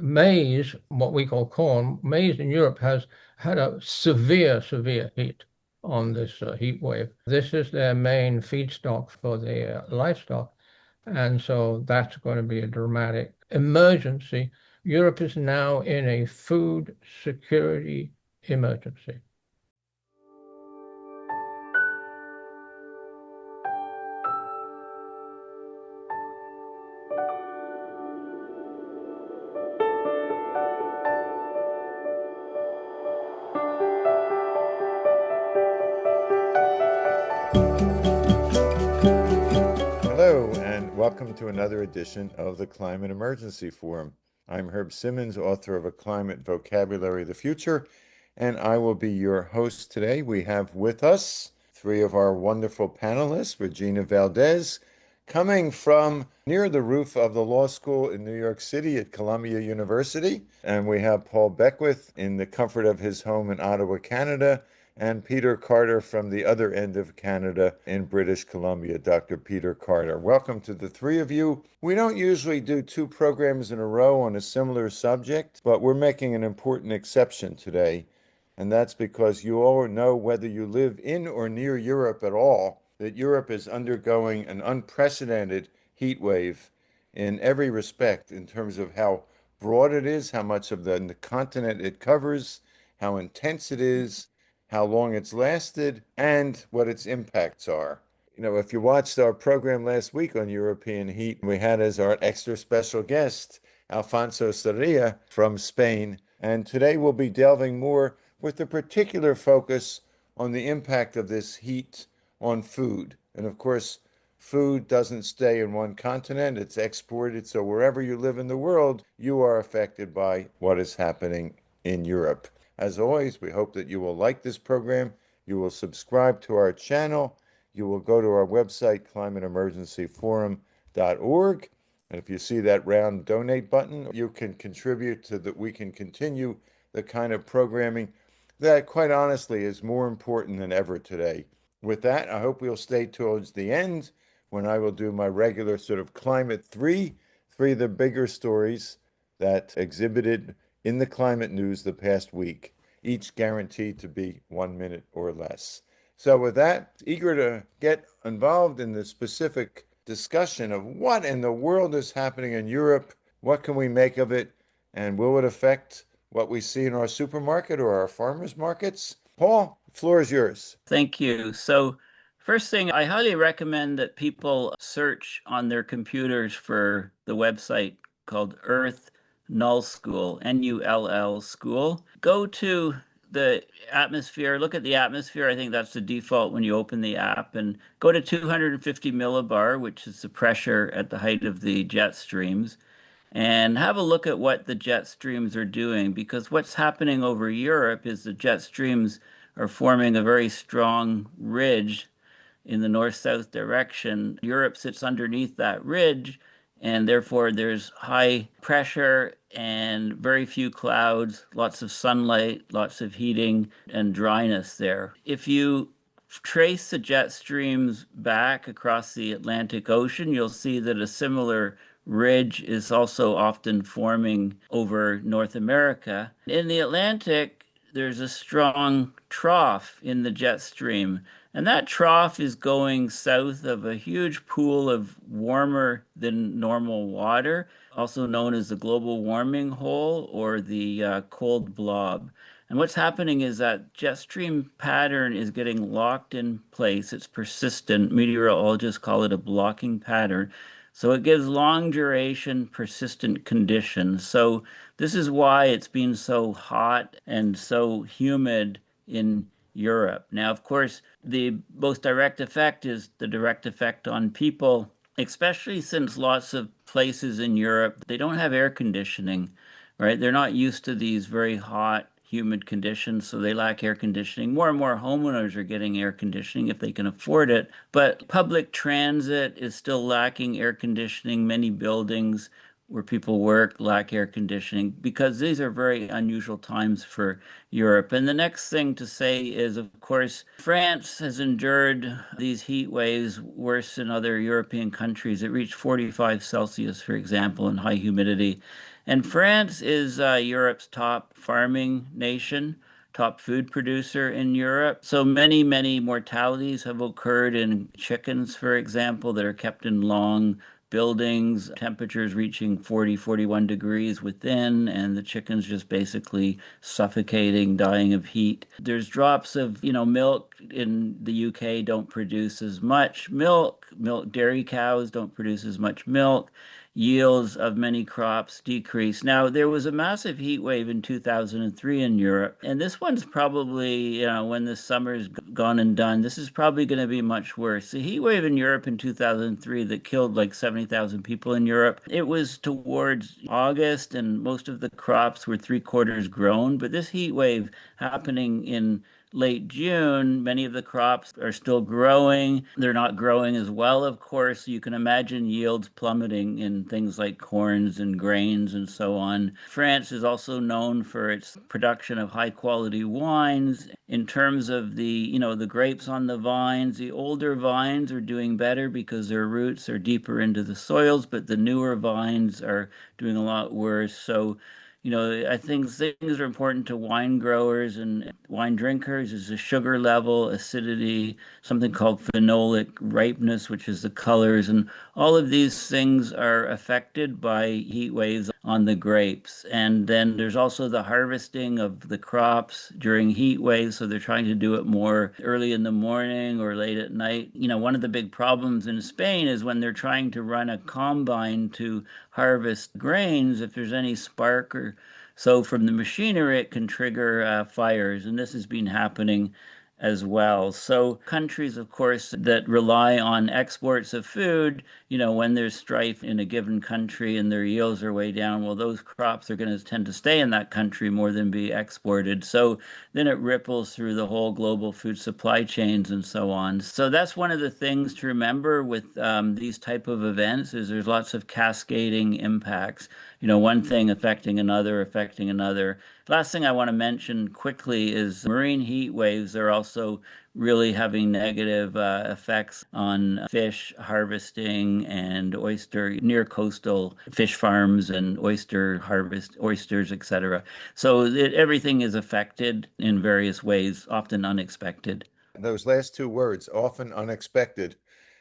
maize, what we call corn, maize in Europe has had a severe heat on this heat wave. This is their main feedstock for their livestock. And so that's going to be a dramatic emergency. Europe is now in a food security emergency. Hello, and welcome to another edition of the Climate Emergency Forum. I'm Herb Simmons, author of A Climate Vocabulary of the Future, and I will be your host today. We have with us three of our wonderful panelists: Regina Valdez, coming from near the roof of the law school in New York City at Columbia University. And we have Paul Beckwith in the comfort of his home in Ottawa, Canada, and Peter Carter from the other end of Canada in British Columbia, Dr. Peter Carter. Welcome to the three of you. We don't usually do two programs in a row on a similar subject, but we're making an important exception today. And that's because you all know, whether you live in or near Europe at all, that Europe is undergoing an unprecedented heat wave in every respect, in terms of how broad it is, how much of the continent it covers, how intense it is, how long it's lasted, and what its impacts are. If you watched our program last week on European heat, we had as our extra special guest Alfonso Sarria from Spain. And today we'll be delving more with a particular focus on the impact of this heat on food. And of course, food doesn't stay in one continent, it's exported. So wherever you live in the world, you are affected by what is happening in Europe. As always, we hope that you will like this program, you will subscribe to our channel, you will go to our website, climateemergencyforum.org. And if you see that round donate button, you can contribute to that. We can continue the kind of programming that, quite honestly, is more important than ever today. With that, I hope we'll stay towards the end, when I will do my regular sort of climate three of the bigger stories that exhibited in the climate news the past week, each guaranteed to be 1 minute or less. So with that, eager to get involved in the specific discussion of what in the world is happening in Europe, what can we make of it, and will it affect what we see in our supermarket or our farmers markets? Paul, the floor is yours. Thank you. So, first thing, I highly recommend that people search on their computers for the website called Earth Null School, Null School. Go to the atmosphere, look at the atmosphere. I think that's the default when you open the app, and go to 250 millibar, which is the pressure at the height of the jet streams, and have a look at what the jet streams are doing, because what's happening over Europe is the jet streams are forming a very strong ridge in the north-south direction. Europe sits underneath that ridge, and therefore there's high pressure and very few clouds, lots of sunlight, lots of heating and dryness there. If you trace the jet streams back across the Atlantic Ocean, you'll see that a similar ridge is also often forming over North America. In the Atlantic, there's a strong trough in the jet stream, and that trough is going south of a huge pool of warmer than normal water, also known as the global warming hole or the cold blob. And what's happening is that jet stream pattern is getting locked in place. It's persistent. Meteorologists call it a blocking pattern. So it gives long duration, persistent conditions. So this is why it's been so hot and so humid in Europe. Now, of course, the most direct effect is the direct effect on people, especially since lots of places in Europe, they don't have air conditioning, right? They're not used to these very hot, humid conditions, so they lack air conditioning. More and more homeowners are getting air conditioning if they can afford it, but public transit is still lacking air conditioning. Many buildings where people work lack air conditioning because these are very unusual times for Europe. And the next thing to say is, of course, France has endured these heat waves worse than other European countries. It reached 45 Celsius, for example, in high humidity. And France is Europe's top farming nation, top food producer in Europe. So many, many mortalities have occurred in chickens, for example, that are kept in long buildings, temperatures reaching 40, 41 degrees within, and the chickens just basically suffocating, dying of heat. There's drops of, milk in the UK don't produce as much milk. Dairy cows don't produce as much milk. Yields of many crops decrease. Now, there was a massive heat wave in 2003 in Europe, and this one's probably, when the summer's gone and done, this is probably going to be much worse. The heat wave in Europe in 2003 that killed like 70,000 people in Europe, it was towards August, and most of the crops were three-quarters grown, but this heat wave happening in late June, many of the crops are still growing. They're not growing as well, of course. You can imagine yields plummeting in things like corns and grains and so on. France is also known for its production of high quality wines. In terms of the grapes on the vines, the older vines are doing better because their roots are deeper into the soils, but the newer vines are doing a lot worse. So I think things are important to wine growers and wine drinkers is the sugar level, acidity, something called phenolic ripeness, which is the colors. And all of these things are affected by heat waves on the grapes. And then there's also the harvesting of the crops during heat waves. So they're trying to do it more early in the morning or late at night. One of the big problems in Spain is when they're trying to run a combine to harvest grains, if there's any spark or so from the machinery, it can trigger fires, and this has been happening as well. So countries, of course, that rely on exports of food, when there's strife in a given country and their yields are way down, well, those crops are going to tend to stay in that country more than be exported. So then it ripples through the whole global food supply chains and so on. So that's one of the things to remember with these type of events is there's lots of cascading impacts. One thing affecting another, affecting another. Last thing I want to mention quickly is marine heat waves are also really having negative effects on fish harvesting and near coastal fish farms and oyster harvest, oysters, etc. So everything is affected in various ways, often unexpected. Those last two words, often unexpected,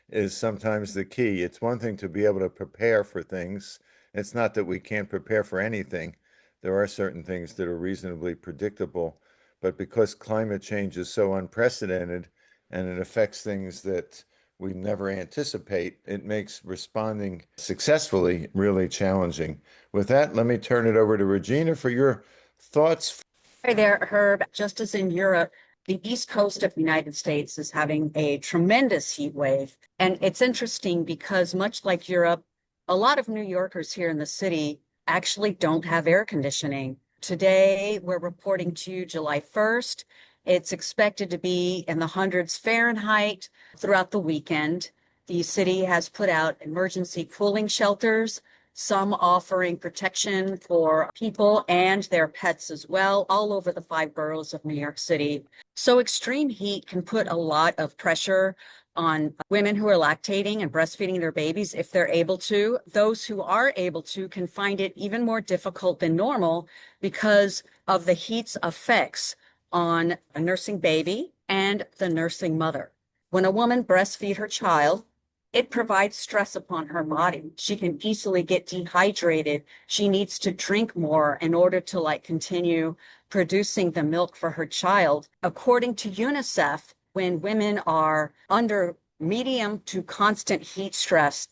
is sometimes the key. It's one thing to be able to prepare for things. It's not that we can't prepare for anything. There are certain things that are reasonably predictable, but because climate change is so unprecedented and it affects things that we never anticipate, it makes responding successfully really challenging. With that, let me turn it over to Regina for your thoughts. Hi there, Herb. Just as in Europe, the east coast of the United States is having a tremendous heat wave. And it's interesting because much like Europe, a lot of New Yorkers here in the city actually don't have air conditioning. Today, we're reporting to you July 1st. It's expected to be in the hundreds Fahrenheit throughout the weekend. The city has put out emergency cooling shelters, some offering protection for people and their pets as well, all over the 5 boroughs of New York City. So extreme heat can put a lot of pressure on women who are lactating and breastfeeding their babies if they're able to. Those who are able to can find it even more difficult than normal because of the heat's effects on a nursing baby and the nursing mother. When a woman breastfeeds her child, it provides stress upon her body. She can easily get dehydrated. She needs to drink more in order to continue producing the milk for her child. According to UNICEF, when women are under medium to constant heat stress,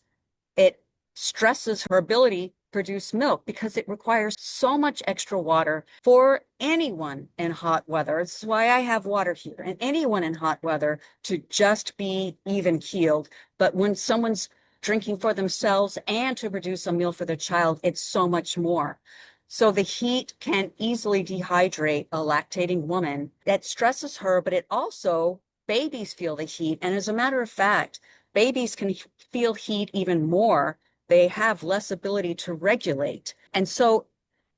it stresses her ability to produce milk because it requires so much extra water for anyone in hot weather. This is why I have water here, and anyone in hot weather to just be even keeled. But when someone's drinking for themselves and to produce a meal for their child, it's so much more. So the heat can easily dehydrate a lactating woman. That stresses her, but it also, babies feel the heat. And as a matter of fact, babies can feel heat even more. They have less ability to regulate. And so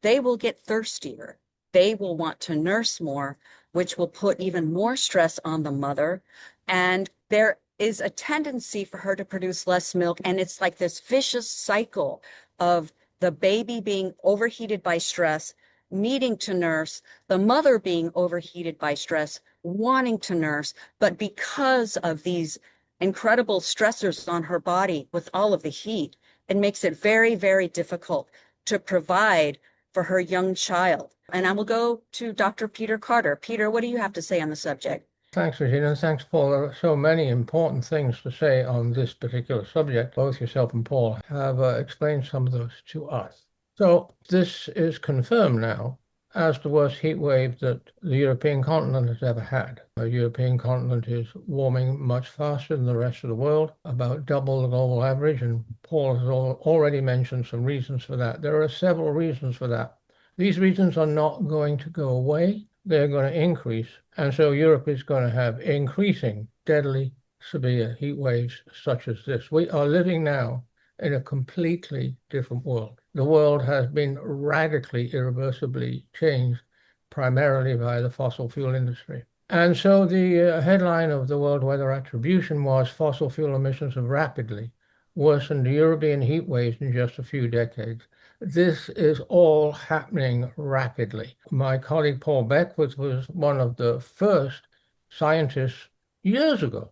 they will get thirstier. They will want to nurse more, which will put even more stress on the mother. And there is a tendency for her to produce less milk. And it's like this vicious cycle of the baby being overheated by stress, needing to nurse, the mother being overheated by stress, wanting to nurse, but because of these incredible stressors on her body with all of the heat, it makes it very, very difficult to provide for her young child. And I will go to Dr. Peter Carter. Peter, what do you have to say on the subject? Thanks, Regina, and thanks, Paul. There are so many important things to say on this particular subject. Both yourself and Paul have explained some of those to us. So this is confirmed now as the worst heat wave that the European continent has ever had. The European continent is warming much faster than the rest of the world, about double the global average, and Paul has already mentioned some reasons for that. There are several reasons for that. These reasons are not going to go away. They're going to increase. And so Europe is going to have increasing, deadly, severe heat waves such as this. We are living now in a completely different world. The world has been radically, irreversibly changed, primarily by the fossil fuel industry. And so the headline of the World Weather Attribution was fossil fuel emissions have rapidly worsened European heat waves in just a few decades. This is all happening rapidly. My colleague Paul Beckwith was one of the first scientists years ago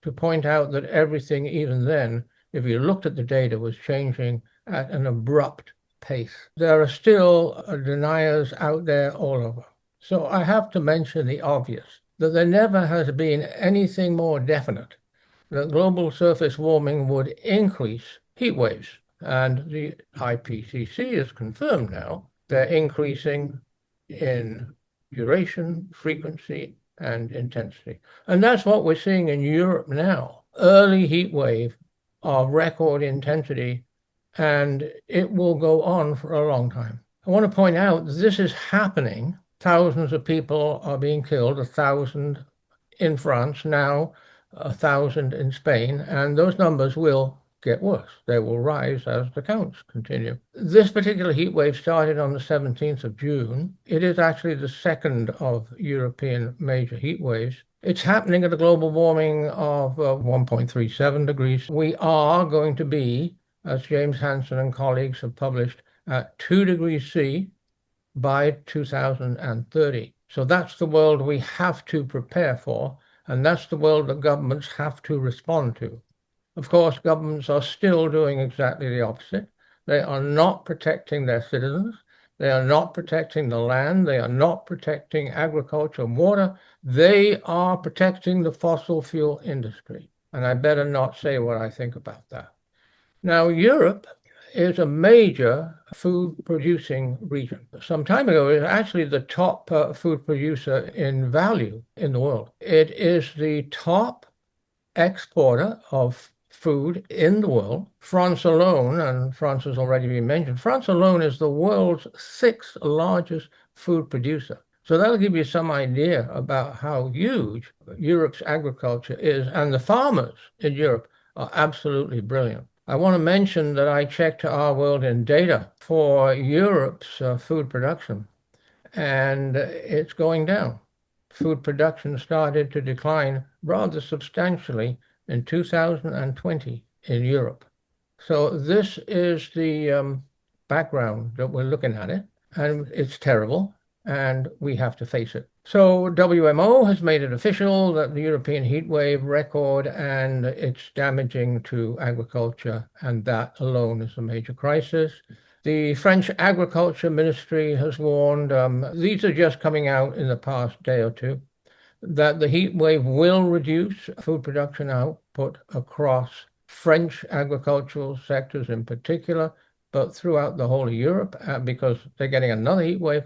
to point out that everything, even then, if you looked at the data, was changing at an abrupt pace. There are still deniers out there all over. So I have to mention the obvious, that there never has been anything more definite that global surface warming would increase heat waves. And the IPCC has confirmed now they're increasing in duration, frequency, and intensity. And that's what we're seeing in Europe now. Early heat wave of record intensity, and it will go on for a long time. I want to point out that this is happening. Thousands of people are being killed, 1,000 in France, now 1,000 in Spain, and those numbers will get worse. They will rise as the counts continue. This particular heat wave started on the 17th of June. It is actually the second of European major heat waves. It's happening at a global warming of 1.37 degrees. We are going to be, as James Hansen and colleagues have published, at 2 degrees C by 2030. So that's the world we have to prepare for, and that's the world that governments have to respond to. Of course, governments are still doing exactly the opposite. They are not protecting their citizens. They are not protecting the land. They are not protecting agriculture and water. They are protecting the fossil fuel industry. And I better not say what I think about that. Now, Europe is a major food producing region. Some time ago, it was actually the top food producer in value in the world. It is the top exporter of food in the world. France alone, and France has already been mentioned, France alone is the world's 6th largest food producer. So that'll give you some idea about how huge Europe's agriculture is, and the farmers in Europe are absolutely brilliant. I want to mention that I checked Our World in data for Europe's food production, and it's going down. Food production started to decline rather substantially in 2020 in Europe. So this is the background that we're looking at it, and it's terrible, and we have to face it. So WMO has made it official that the European heat wave record, and it's damaging to agriculture, and that alone is a major crisis. The French Agriculture Ministry has warned, these are just coming out in the past day or two, that the heat wave will reduce food production output across French agricultural sectors in particular, but throughout the whole of Europe because they're getting another heat wave.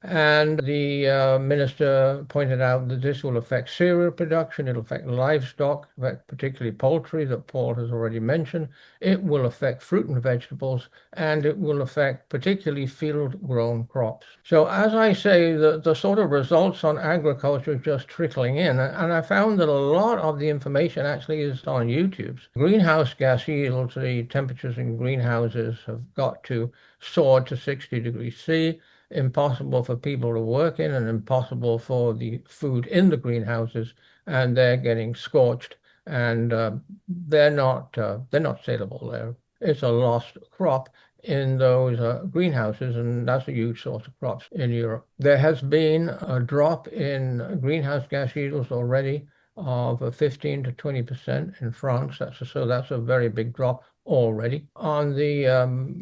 And the minister pointed out that this will affect cereal production, it'll affect livestock, particularly poultry that Paul has already mentioned. It will affect fruit and vegetables, and it will affect particularly field-grown crops. So as I say, the sort of results on agriculture are just trickling in, and I found that a lot of the information actually is on YouTube. Greenhouse gas yields, the temperatures in greenhouses have got to soar to 60 degrees C. Impossible for people to work in and impossible for the food in the greenhouses, and they're getting scorched, and they're not saleable there. It's a lost crop in those greenhouses, and that's a huge source of crops in Europe. There has been a drop in greenhouse gas yields already of 15 to 20% in France. That's a very big drop already. On the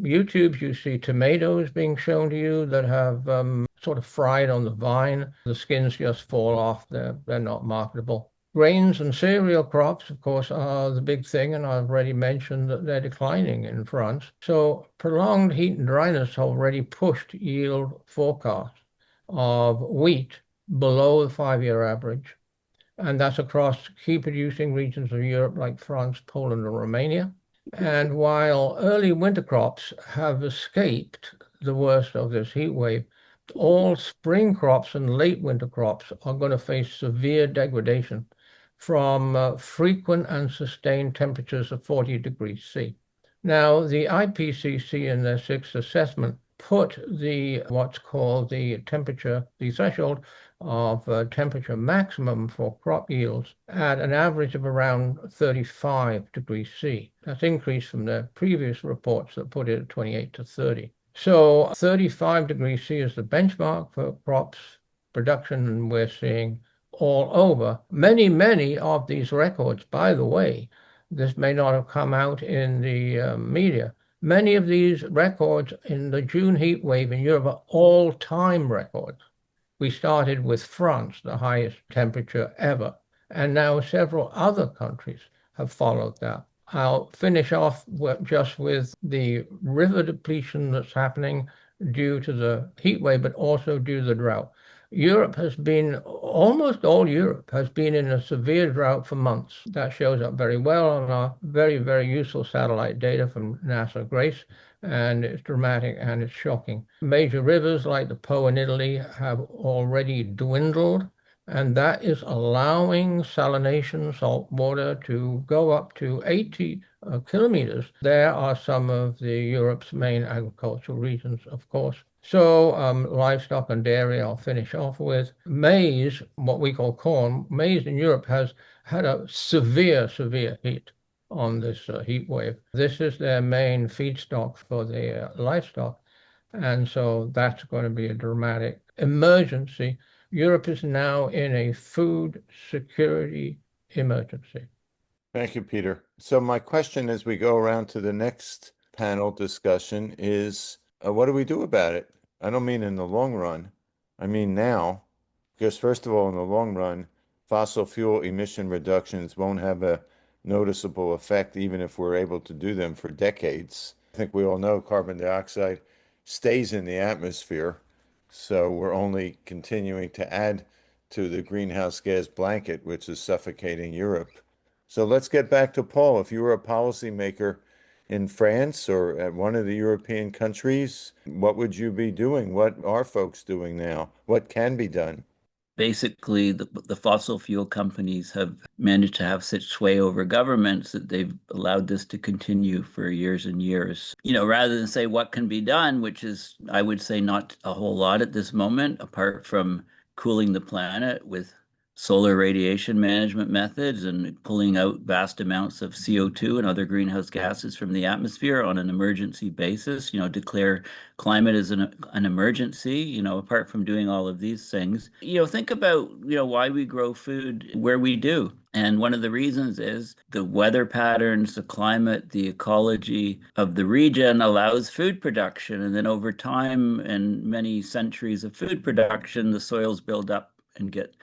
YouTubes, you see tomatoes being shown to you that have sort of fried on the vine. The skins just fall off. They're not marketable. Grains and cereal crops, of course, are the big thing, and I've already mentioned that they're declining in France. So prolonged heat and dryness already pushed yield forecasts of wheat below the 5-year average, and that's across key producing regions of Europe like France, Poland, and Romania. And while early winter crops have escaped the worst of this heat wave, all spring crops and late winter crops are going to face severe degradation from frequent and sustained temperatures of 40 degrees C. Now, the IPCC in their sixth assessment put what's called the threshold of temperature maximum for crop yields at an average of around 35 degrees C. That's increased from the previous reports that put it at 28 to 30. So 35 degrees C is the benchmark for crops production, and we're seeing all over. Many of these records, by the way, this may not have come out in the media. Many of these records in the June heat wave in Europe are all-time records. We started with France, the highest temperature ever, and now several other countries have followed that. I'll finish off just with the river depletion that's happening due to the heat wave, but also due to the drought. Almost all Europe has been in a severe drought for months. That shows up very well on our very useful satellite data from NASA GRACE, and it's dramatic and it's shocking. Major rivers like the Po in Italy have already dwindled, and that is allowing salination, salt water, to go up to 80 kilometers. There are some of Europe's main agricultural regions, of course. So livestock and dairy, I'll finish off with. Maize, what we call corn, maize in Europe has had a severe heat on this heat wave. This is their main feedstock for the livestock, and so that's going to be a dramatic emergency. Europe is now in a food security emergency. Thank you, Peter. So my question as we go around to the next panel discussion is, what do we do about it? I don't mean in the long run. I mean now, because first of all, in the long run, fossil fuel emission reductions won't have a noticeable effect, even if we're able to do them for decades. I think we all know carbon dioxide stays in the atmosphere, so we're only continuing to add to the greenhouse gas blanket, which is suffocating Europe. So let's get back to Paul. If you were a policymaker in France or at one of the European countries, what would you be doing? What are folks doing now? What can be done? Basically, the fossil fuel companies have managed to have such sway over governments that they've allowed this to continue for years and years. Rather than say what can be done, which is, I would say, not a whole lot at this moment, apart from cooling the planet with solar radiation management methods and pulling out vast amounts of CO2 and other greenhouse gases from the atmosphere on an emergency basis, declare climate as an emergency, apart from doing all of these things. Think about, why we grow food where we do. And one of the reasons is the weather patterns, the climate, the ecology of the region allows food production. And then over time and many centuries of food production, the soils build up and get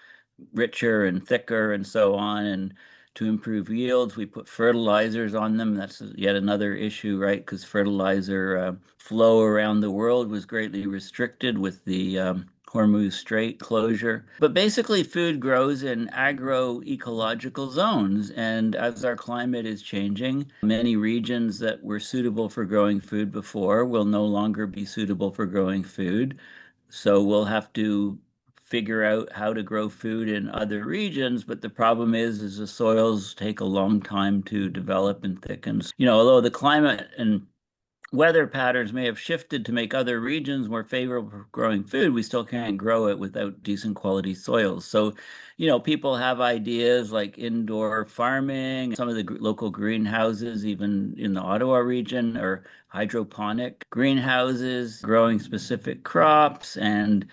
richer and thicker and so on. And to improve yields, we put fertilizers on them. That's yet another issue, right? Because fertilizer flow around the world was greatly restricted with the Hormuz Strait closure. But basically, food grows in agroecological zones. And as our climate is changing, many regions that were suitable for growing food before will no longer be suitable for growing food. So we'll have to figure out how to grow food in other regions, but the problem is the soils take a long time to develop and thicken. Although the climate and weather patterns may have shifted to make other regions more favorable for growing food, we still can't grow it without decent quality soils. So, people have ideas like indoor farming. Some of the local greenhouses, even in the Ottawa region, are hydroponic greenhouses, growing specific crops, and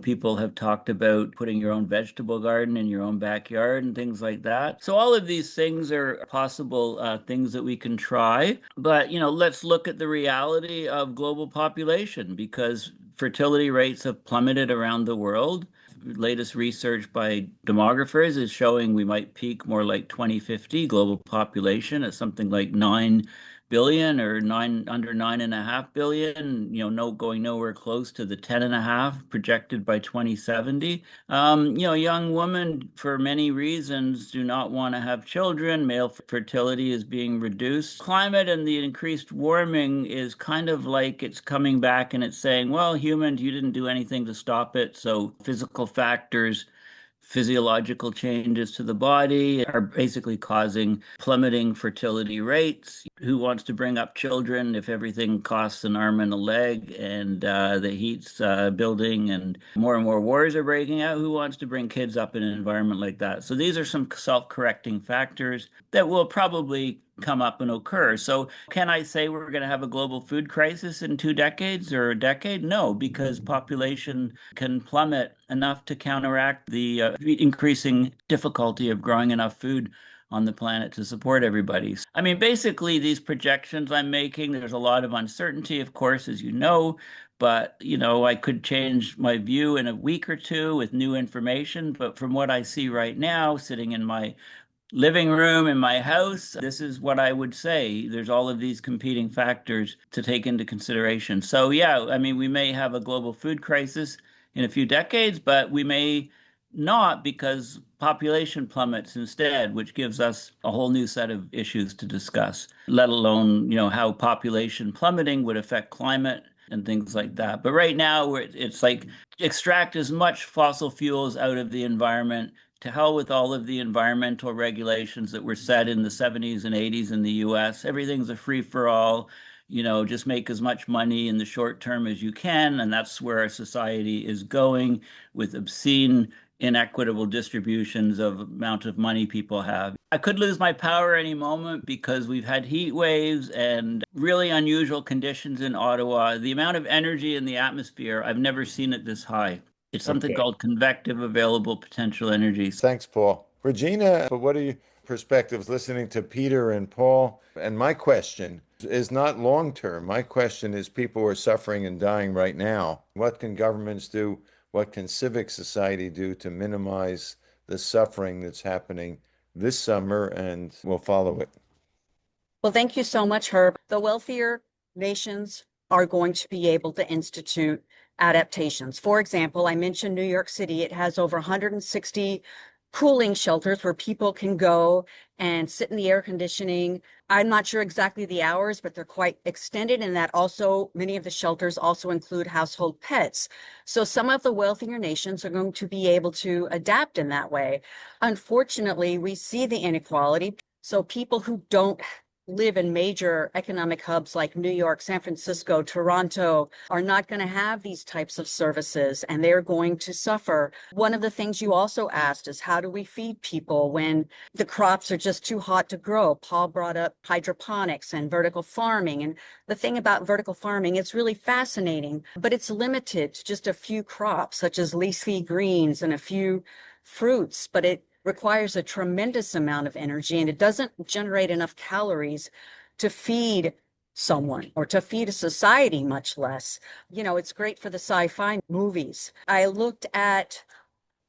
people have talked about putting your own vegetable garden in your own backyard and things like that. So all of these things are possible things that we can try. But, let's look at the reality of global population, because fertility rates have plummeted around the world. Latest research by demographers is showing we might peak more like 2050 global population at something like 9 billion or under 9.5 billion, no going nowhere close to the 10.5 projected by 2070. Young women, for many reasons, do not want to have children. Male fertility is being reduced. Climate and the increased warming is kind of like it's coming back and it's saying, well, humans, you didn't do anything to stop it. So physical factors, physiological changes to the body are basically causing plummeting fertility rates. Who wants to bring up children if everything costs an arm and a leg, and the heat's building and more wars are breaking out? Who wants to bring kids up in an environment like that? So these are some self-correcting factors that will probably come up and occur. So can I say we're going to have a global food crisis in 2 decades or a decade? No, because population can plummet enough to counteract the increasing difficulty of growing enough food on the planet to support everybody. I mean, basically, these projections I'm making, there's a lot of uncertainty, of course, as you know, but, I could change my view in a week or two with new information. But from what I see right now, sitting in my living room in my house, this is what I would say. There's all of these competing factors to take into consideration. So, yeah, I mean, we may have a global food crisis in a few decades, but we may not, because population plummets instead, which gives us a whole new set of issues to discuss, let alone, how population plummeting would affect climate and things like that. But right now, it's like extract as much fossil fuels out of the environment. To hell with all of the environmental regulations that were set in the 70s and 80s in the US. Everything's a free for all. Just make as much money in the short term as you can. And that's where our society is going, with obscene, inequitable distributions of amount of money people have. I could lose my power any moment because we've had heat waves and really unusual conditions in Ottawa. The amount of energy in the atmosphere, I've never seen it this high. It's something Okay. called convective available potential energy. Thanks, Paul. Regina, what are your perspectives listening to Peter and Paul? And my question is not long term. My question is, people are suffering and dying right now. What can governments do? What can civic society do to minimize the suffering that's happening this summer, and we'll follow it? Well, thank you so much, Herb. The wealthier nations are going to be able to institute adaptations. For example, I mentioned New York City. It has over 160 cooling shelters where people can go and sit in the air conditioning. I'm not sure exactly the hours, but they're quite extended. And that also, many of the shelters also include household pets. So some of the wealthier nations are going to be able to adapt in that way. Unfortunately, we see the inequality. So people who don't live in major economic hubs like New York, San Francisco, Toronto are not going to have these types of services, and they're going to suffer. One of the things you also asked is, how do we feed people when the crops are just too hot to grow? Paul brought up hydroponics and vertical farming. And the thing about vertical farming, it's really fascinating, but it's limited to just a few crops, such as leafy greens and a few fruits, but it requires a tremendous amount of energy, and it doesn't generate enough calories to feed someone or to feed a society, much less. It's great for the sci-fi movies. I looked at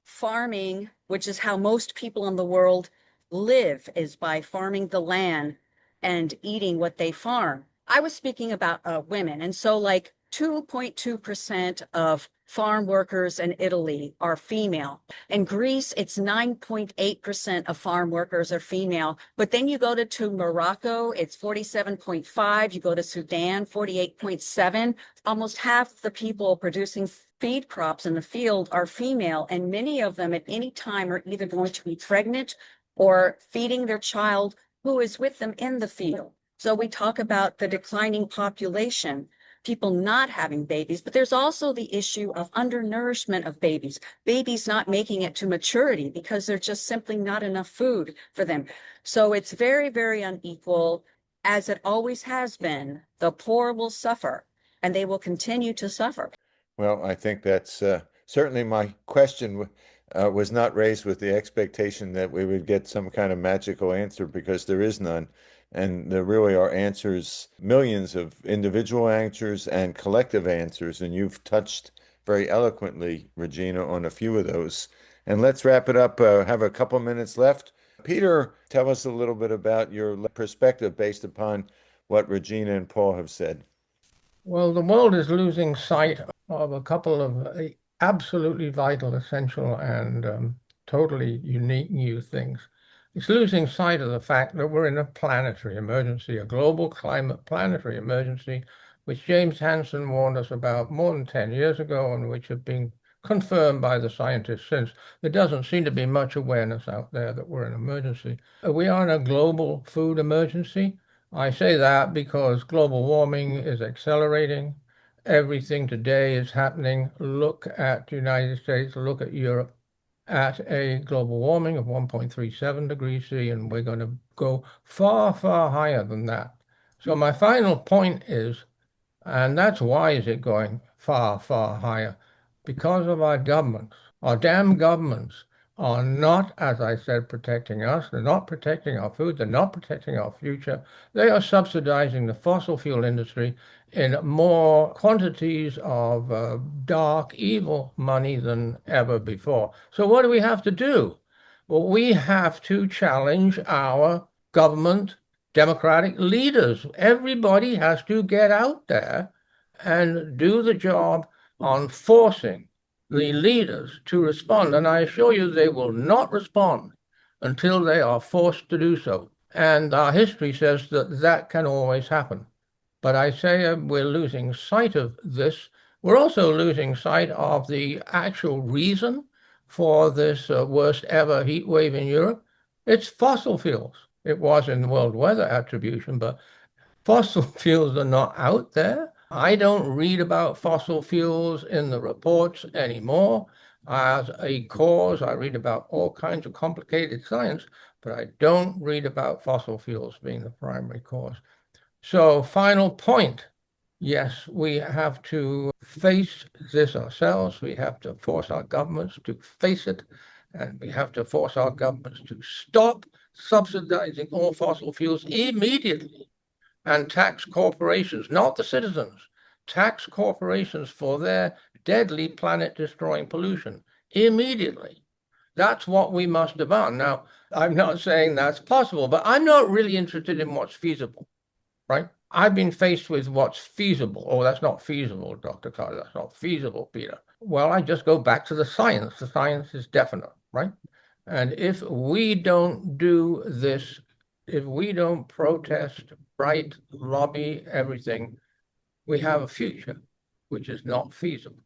farming, which is how most people in the world live, is by farming the land and eating what they farm. I was speaking about women, and so like 2.2% of farm workers in Italy are female. In Greece, it's 9.8% of farm workers are female. But then you go to Morocco, it's 47.5. You go to Sudan, 48.7. Almost half the people producing feed crops in the field are female, and many of them at any time are either going to be pregnant or feeding their child who is with them in the field. So we talk about the declining population, people not having babies, but there's also the issue of undernourishment of babies not making it to maturity because there's just simply not enough food for them. So it's very, very unequal. as it always has been, the poor will suffer, and they will continue to suffer. Well, I think that's certainly my question was not raised with the expectation that we would get some kind of magical answer because there is none. And there really are answers, millions of individual answers and collective answers. And you've touched very eloquently, Regina, on a few of those. And let's wrap it up. Have a couple minutes left. Peter, tell us a little bit about your perspective based upon what Regina and Paul have said. Well, the world is losing sight of a couple of absolutely vital, essential, and totally unique new things. It's losing sight of the fact that we're in a planetary emergency, a global climate planetary emergency, which James Hansen warned us about more than 10 years ago and which have been confirmed by the scientists since. There doesn't seem to be much awareness out there that we're in an emergency. We are in a global food emergency. I say that because global warming is accelerating. Everything today is happening. Look at the United States, look at Europe, at a global warming of 1.37 degrees C, and we're going to go far, far higher than that. So my final point is, and that's why is it going far, far higher? Because of our governments. Our damn governments are not, as I said, protecting us. They're not protecting our food. They're not protecting our future. They are subsidizing the fossil fuel industry in more quantities of dark, evil money than ever before. So what do we have to do? Well, we have to challenge our government democratic leaders. Everybody has to get out there and do the job on forcing the leaders to respond. And I assure you, they will not respond until they are forced to do so. And our history says that that can always happen. But I say we're losing sight of this. We're also losing sight of the actual reason for this worst ever heat wave in Europe. It's fossil fuels. It was in the World Weather Attribution, but fossil fuels are not out there. I don't read about fossil fuels in the reports anymore. As a cause, I read about all kinds of complicated science, but I don't read about fossil fuels being the primary cause. So, final point. Yes, we have to face this ourselves. We have to force our governments to face it, and we have to force our governments to stop subsidizing all fossil fuels immediately and tax corporations, not the citizens, tax corporations for their deadly planet destroying pollution immediately. That's what we must demand. Now, I'm not saying that's possible, but I'm not really interested in what's feasible, right? I've been faced with what's feasible. Oh, that's not feasible, Dr. Carter. That's not feasible, Peter. Well, I just go back to the science. The science is definite, right? And if we don't do this, if we don't protest, write, lobby, everything, we have a future which is not feasible.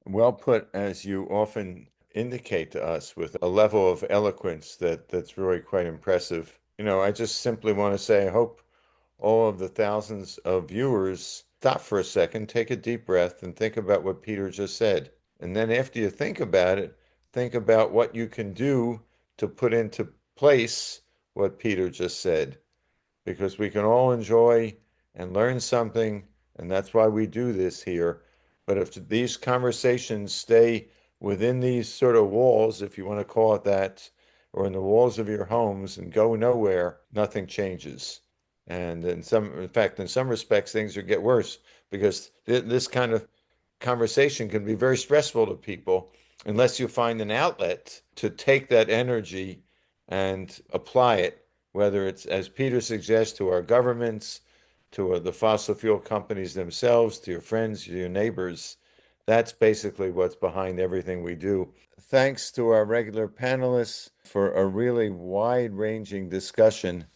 Well put, as you often indicate to us with a level of eloquence that's really quite impressive. I just simply want to say I hope all of the thousands of viewers stop for a second, take a deep breath, and think about what Peter just said. And then after you think about it, think about what you can do to put into place what Peter just said, because we can all enjoy and learn something, and that's why we do this here. But if these conversations stay within these sort of walls, if you want to call it that, or in the walls of your homes and go nowhere, nothing changes. And in fact, in some respects, things will get worse because this kind of conversation can be very stressful to people unless you find an outlet to take that energy and apply it, whether it's, as Peter suggests, to our governments, to the fossil fuel companies themselves, to your friends, to your neighbors. That's basically what's behind everything we do. Thanks to our regular panelists for a really wide-ranging discussion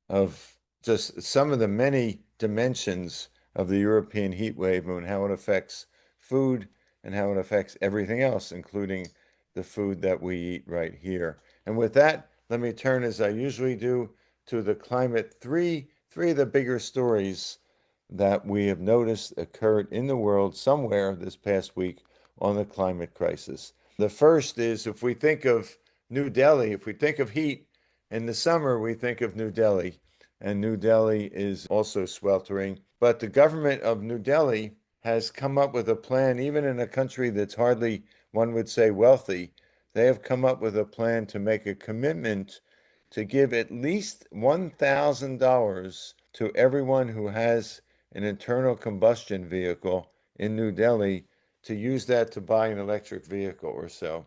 of just some of the many dimensions of the European heat wave and how it affects food and how it affects everything else, including the food that we eat right here. And with that, let me turn, as I usually do, to the climate three of the bigger stories that we have noticed occurred in the world somewhere this past week on the climate crisis. The first is, if we think of New Delhi, if we think of heat in the summer, we think of New Delhi. and New Delhi is also sweltering. But the government of New Delhi has come up with a plan, even in a country that's hardly, one would say, wealthy. They have come up with a plan to make a commitment to give at least $1,000 to everyone who has an internal combustion vehicle in New Delhi to use that to buy an electric vehicle or so.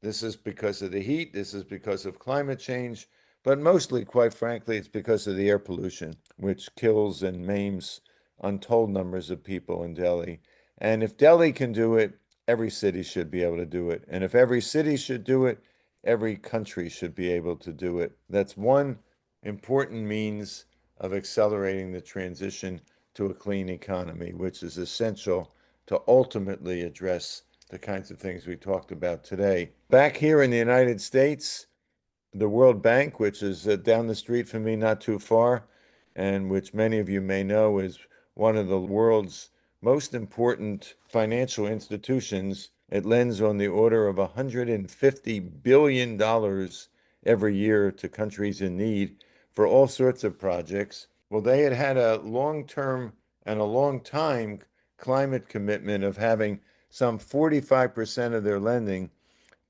This is because of the heat, this is because of climate change, but mostly, quite frankly, it's because of the air pollution, which kills and maims untold numbers of people in Delhi. And if Delhi can do it, every city should be able to do it. And if every city should do it, every country should be able to do it. That's one important means of accelerating the transition to a clean economy, which is essential to ultimately address the kinds of things we talked about today. Back here in the United States, the World Bank, which is down the street from me, not too far, and which many of you may know is one of the world's most important financial institutions. It lends on the order of $150 billion every year to countries in need for all sorts of projects. Well, they had a long-term and a long-time climate commitment of having some 45% of their lending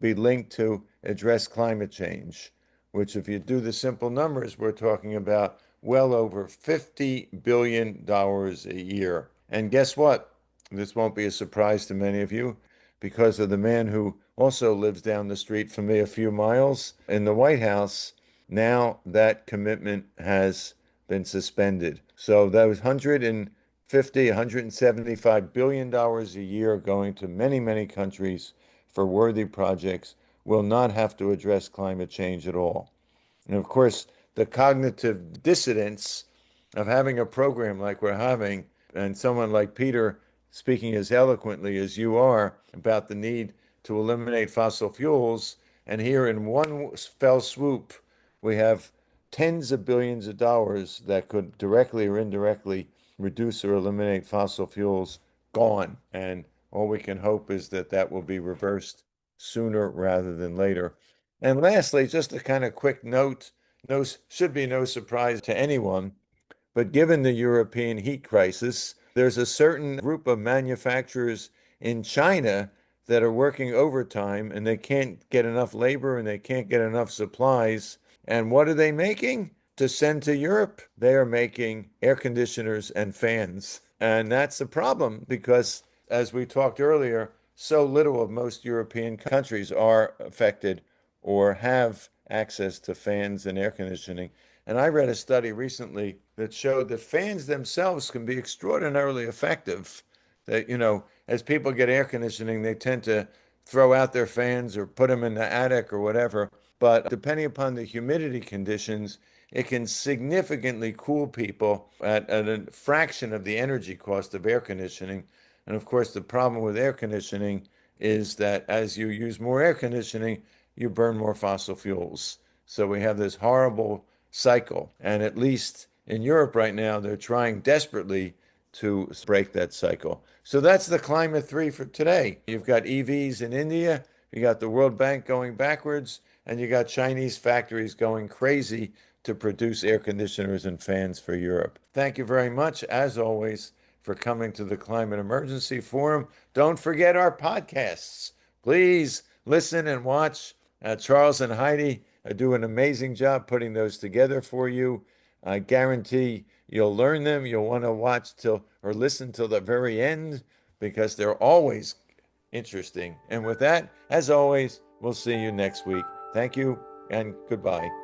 be linked to address climate change, which, if you do the simple numbers, we're talking about well over $50 billion a year. And guess what? This won't be a surprise to many of you because of the man who also lives down the street from me a few miles in the White House. Now that commitment has been suspended. So those 150, $175 billion a year going to many, many countries for worthy projects will not have to address climate change at all. And of course, the cognitive dissonance of having a program like we're having, and someone like Peter speaking as eloquently as you are about the need to eliminate fossil fuels, and here in one fell swoop, we have tens of billions of dollars that could directly or indirectly reduce or eliminate fossil fuels gone. And all we can hope is that that will be reversed sooner rather than later. And lastly, just a kind of quick note, no, should be no surprise to anyone, but given the European heat crisis, there's a certain group of manufacturers in China that are working overtime and they can't get enough labor and they can't get enough supplies. And what are they making to send to Europe? They are making air conditioners and fans. And that's the problem because, as we talked earlier, so little of most European countries are affected or have access to fans and air conditioning. And I read a study recently that showed that fans themselves can be extraordinarily effective. That, as people get air conditioning, they tend to throw out their fans or put them in the attic or whatever. But depending upon the humidity conditions, it can significantly cool people at a fraction of the energy cost of air conditioning. And of course, the problem with air conditioning is that as you use more air conditioning, you burn more fossil fuels. So we have this horrible cycle. And at least in Europe right now, they're trying desperately to break that cycle. So that's the climate three for today. You've got EVs in India, you got the World Bank going backwards, and you got Chinese factories going crazy to produce air conditioners and fans for Europe. Thank you very much, as always, for coming to the Climate Emergency Forum. Don't forget our podcasts. Please listen and watch. Charles and Heidi do an amazing job putting those together for you. I guarantee you'll learn them. You'll want to watch till or listen till the very end because they're always interesting. And with that, as always, we'll see you next week. Thank you and goodbye.